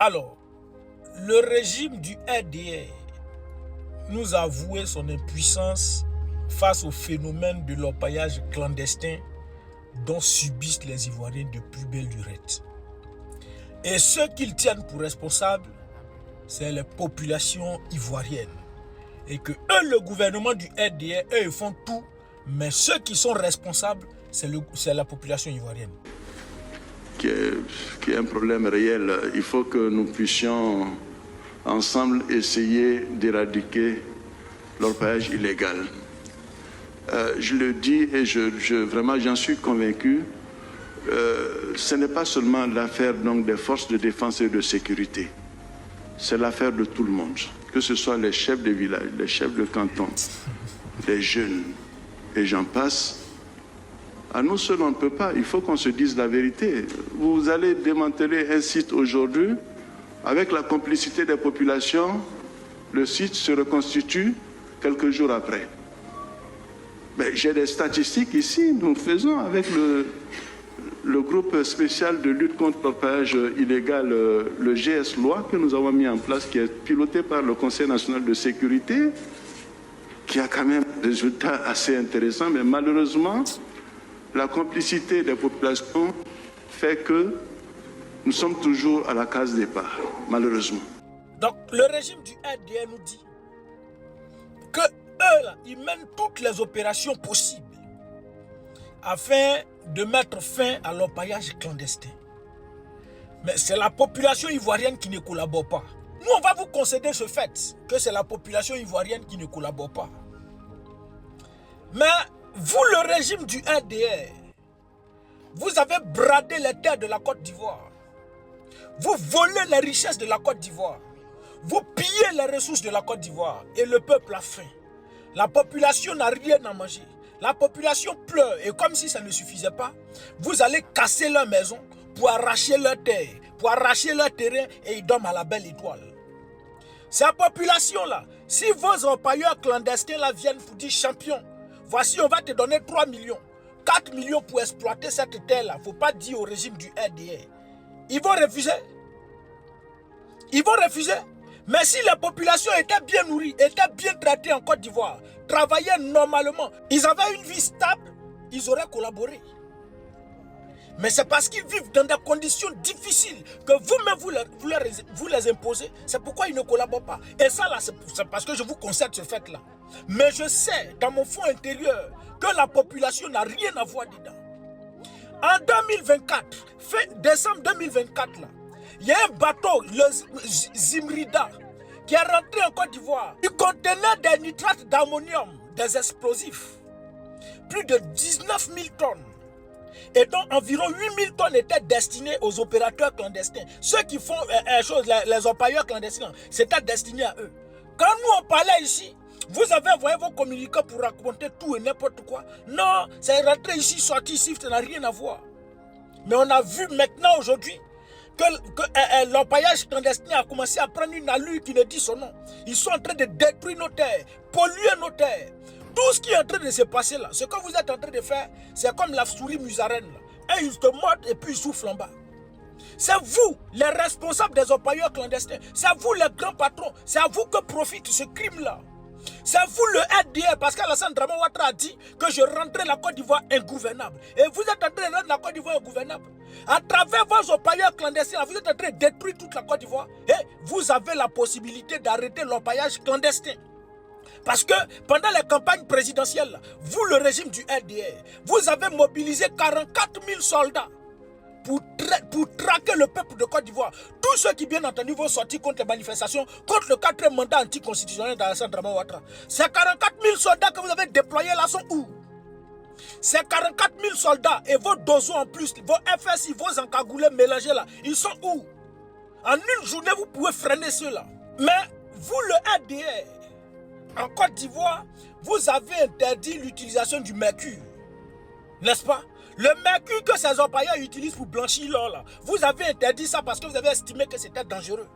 Alors, le régime du RDR nous a avoué son impuissance face au phénomène de l'orpaillage clandestin dont subissent les Ivoiriens de plus belle lurette. Et ceux qu'ils tiennent pour responsables, c'est les populations ivoiriennes. Et que eux, le gouvernement du RDR, eux, ils font tout, mais ceux qui sont responsables, c'est la population ivoirienne. Qui est un problème réel. Il faut que nous puissions ensemble essayer d'éradiquer l'orpaillage illégal. Je le dis et vraiment j'en suis convaincu, ce n'est pas seulement l'affaire des forces de défense et de sécurité, c'est l'affaire de tout le monde, que ce soit les chefs de village, les chefs de canton, les jeunes, et j'en passe. À nous seuls, on ne peut pas, il faut qu'on se dise la vérité. Vous allez démanteler un site aujourd'hui, avec la complicité des populations, le site se reconstitue quelques jours après. J'ai des statistiques ici, nous faisons avec le groupe spécial de lutte contre l'orpaillage illégal, le GS Loi, que nous avons mis en place, qui est piloté par le Conseil national de sécurité, qui a quand même des résultats assez intéressants, mais malheureusement, la complicité des populations fait que nous sommes toujours à la case départ, malheureusement. Donc le régime du RDR nous dit que eux, là, ils mènent toutes les opérations possibles afin de mettre fin à l'orpaillage clandestin. Mais c'est la population ivoirienne qui ne collabore pas. Nous, on va vous concéder ce fait, que c'est la population ivoirienne qui ne collabore pas. Mais vous, le régime du RDR, vous avez bradé les terres de la Côte d'Ivoire. Vous volez les richesses de la Côte d'Ivoire. Vous pillez les ressources de la Côte d'Ivoire. Et le peuple a faim. La population n'a rien à manger. La population pleure. Et comme si ça ne suffisait pas, vous allez casser leur maison pour arracher leur terre, pour arracher leur terrain et ils dorment à la belle étoile. Cette population-là, si vos orpailleurs clandestins là viennent vous dire champion, voici on va te donner 3 millions, 4 millions pour exploiter cette terre-là. Il ne faut pas dire au régime du RDR. Ils vont refuser. Ils vont refuser. Mais si la population était bien nourrie, était bien traitée en Côte d'Ivoire, travaillait normalement, ils avaient une vie stable, ils auraient collaboré. Mais c'est parce qu'ils vivent dans des conditions difficiles que vous-même vous les imposez. C'est pourquoi ils ne collaborent pas. Et ça là, c'est parce que je vous concède ce fait-là. Mais je sais dans mon fond intérieur que la population n'a rien à voir dedans. En 2024, fin décembre 2024, là, il y a un bateau, le Zimrida, qui est rentré en Côte d'Ivoire. Il contenait des nitrates d'ammonium, des explosifs. Plus de 19 000 tonnes. Et donc environ 8 000 tonnes étaient destinées aux opérateurs clandestins. Ceux qui font les orpailleurs clandestins, c'était destiné à eux. Quand nous on parlait ici, vous avez envoyé vos communicants pour raconter tout et n'importe quoi. Non, c'est rentré ici, sorti ici, ça n'a rien à voir. Mais on a vu maintenant aujourd'hui que l'orpaillage clandestin a commencé à prendre une allure qui ne dit son nom. Ils sont en train de détruire nos terres, polluer nos terres. Tout ce qui est en train de se passer là, ce que vous êtes en train de faire, c'est comme la souris musarène. Et ils te mordent et puis ils soufflent en bas. C'est vous, les responsables des orpailleurs clandestins. C'est vous, les grands patrons. C'est à vous que profite ce crime-là. C'est vous le RDR, parce qu'Alassane Dramane Ouattara a dit que je rentrais la Côte d'Ivoire ingouvernable. Et vous êtes en train de rendre la Côte d'Ivoire ingouvernable. À travers vos orpailleurs clandestins, vous êtes en train de détruire toute la Côte d'Ivoire. Et vous avez la possibilité d'arrêter l'orpaillage clandestin. Parce que pendant les campagnes présidentielles, vous, le régime du RDR, vous avez mobilisé 44 000 soldats pour traquer le peuple de Côte d'Ivoire. Tous ceux qui, bien entendu, vont sortir contre les manifestations, contre le 4e mandat anticonstitutionnel d'Alassane Dramane Ouattara. Ces 44 000 soldats que vous avez déployés là sont où? Ces 44 000 soldats et vos dozos en plus, vos FSI, vos encagoulés mélangés là, ils sont où? En une journée, vous pouvez freiner ceux-là. Mais vous, le RDR, en Côte d'Ivoire, vous avez interdit l'utilisation du mercure. N'est-ce pas? Le mercure que ces orpailleurs utilisent pour blanchir l'or, là, vous avez interdit ça parce que vous avez estimé que c'était dangereux.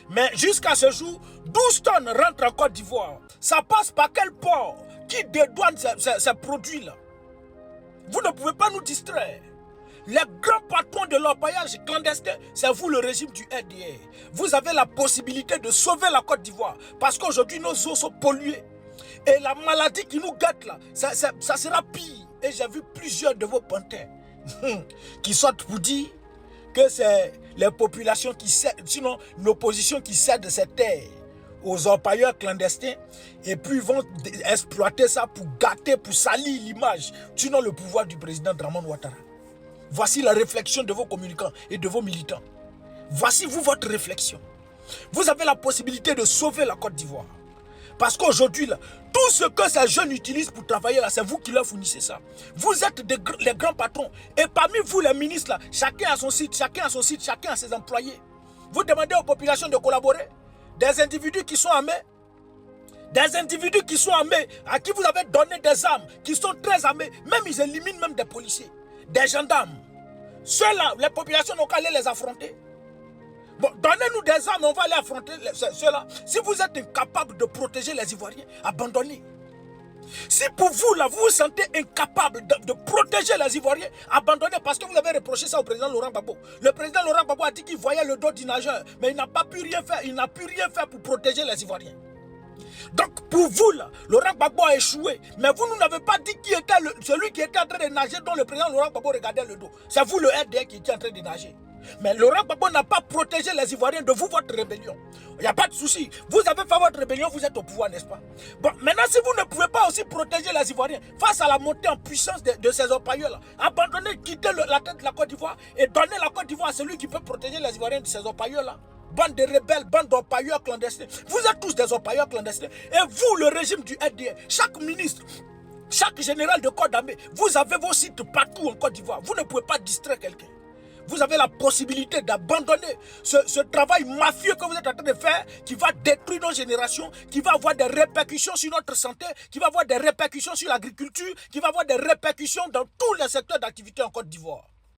Mais jusqu'à ce jour, 12 tonnes rentrent en Côte d'Ivoire. Ça passe par quel port qui dédouane ces produits-là? Vous ne pouvez pas nous distraire. Les grands patrons de l'orpaillage clandestin, c'est vous le régime du RDR. Vous avez la possibilité de sauver la Côte d'Ivoire. Parce qu'aujourd'hui, nos eaux sont polluées. Et la maladie qui nous gâte là, ça sera pire. Et j'ai vu plusieurs de vos panthères qui sortent pour dire que c'est les populations qui cèdent, sinon l'opposition qui cède cette terre aux orpailleurs clandestins et puis ils vont exploiter ça pour gâter, pour salir l'image, sinon le pouvoir du président Dramane Ouattara. Voici la réflexion de vos communicants et de vos militants. Voici vous votre réflexion. Vous avez la possibilité de sauver la Côte d'Ivoire. Parce qu'aujourd'hui, tout ce que ces jeunes utilisent pour travailler, là, c'est vous qui leur fournissez ça. Vous êtes les grands patrons. Et parmi vous, les ministres, là, chacun a son site, chacun a son site, chacun a ses employés. Vous demandez aux populations de collaborer. Des individus qui sont armés. Des individus qui sont armés, à qui vous avez donné des armes, qui sont très armés. Même ils éliminent même des policiers, des gendarmes. Ceux-là, les populations n'ont qu'à aller les affronter. Bon, donnez-nous des armes, on va aller affronter ceux-là. Si vous êtes incapable de protéger les Ivoiriens, abandonnez. Si pour vous, là, vous vous sentez incapable de protéger les Ivoiriens, abandonnez parce que vous avez reproché ça au président Laurent Gbagbo. Le président Laurent Gbagbo a dit qu'il voyait le dos du nageur, mais il n'a pas pu rien faire. Il n'a pu rien faire pour protéger les Ivoiriens. Donc pour vous, là, Laurent Gbagbo a échoué. Mais vous nous n'avez pas dit qui était celui qui était en train de nager dont le président Laurent Gbagbo regardait le dos. C'est vous le RDR qui était en train de nager. Mais Laurent Gbagbo n'a pas protégé les Ivoiriens de vous, votre rébellion. Il n'y a pas de souci. Vous avez fait votre rébellion, vous êtes au pouvoir, n'est-ce pas? Bon, maintenant, si vous ne pouvez pas aussi protéger les Ivoiriens face à la montée en puissance de ces orpailleurs-là, abandonnez, quittez la tête de la Côte d'Ivoire et donnez la Côte d'Ivoire à celui qui peut protéger les Ivoiriens de ces orpailleurs-là. Bande de rebelles, bande d'orpailleurs clandestins. Vous êtes tous des orpailleurs clandestins. Et vous, le régime du RDR, chaque ministre, chaque général de corps d'armée, vous avez vos sites partout en Côte d'Ivoire. Vous ne pouvez pas distraire quelqu'un. Vous avez la possibilité d'abandonner ce travail mafieux que vous êtes en train de faire, qui va détruire nos générations, qui va avoir des répercussions sur notre santé, qui va avoir des répercussions sur l'agriculture, qui va avoir des répercussions dans tous les secteurs d'activité en Côte d'Ivoire.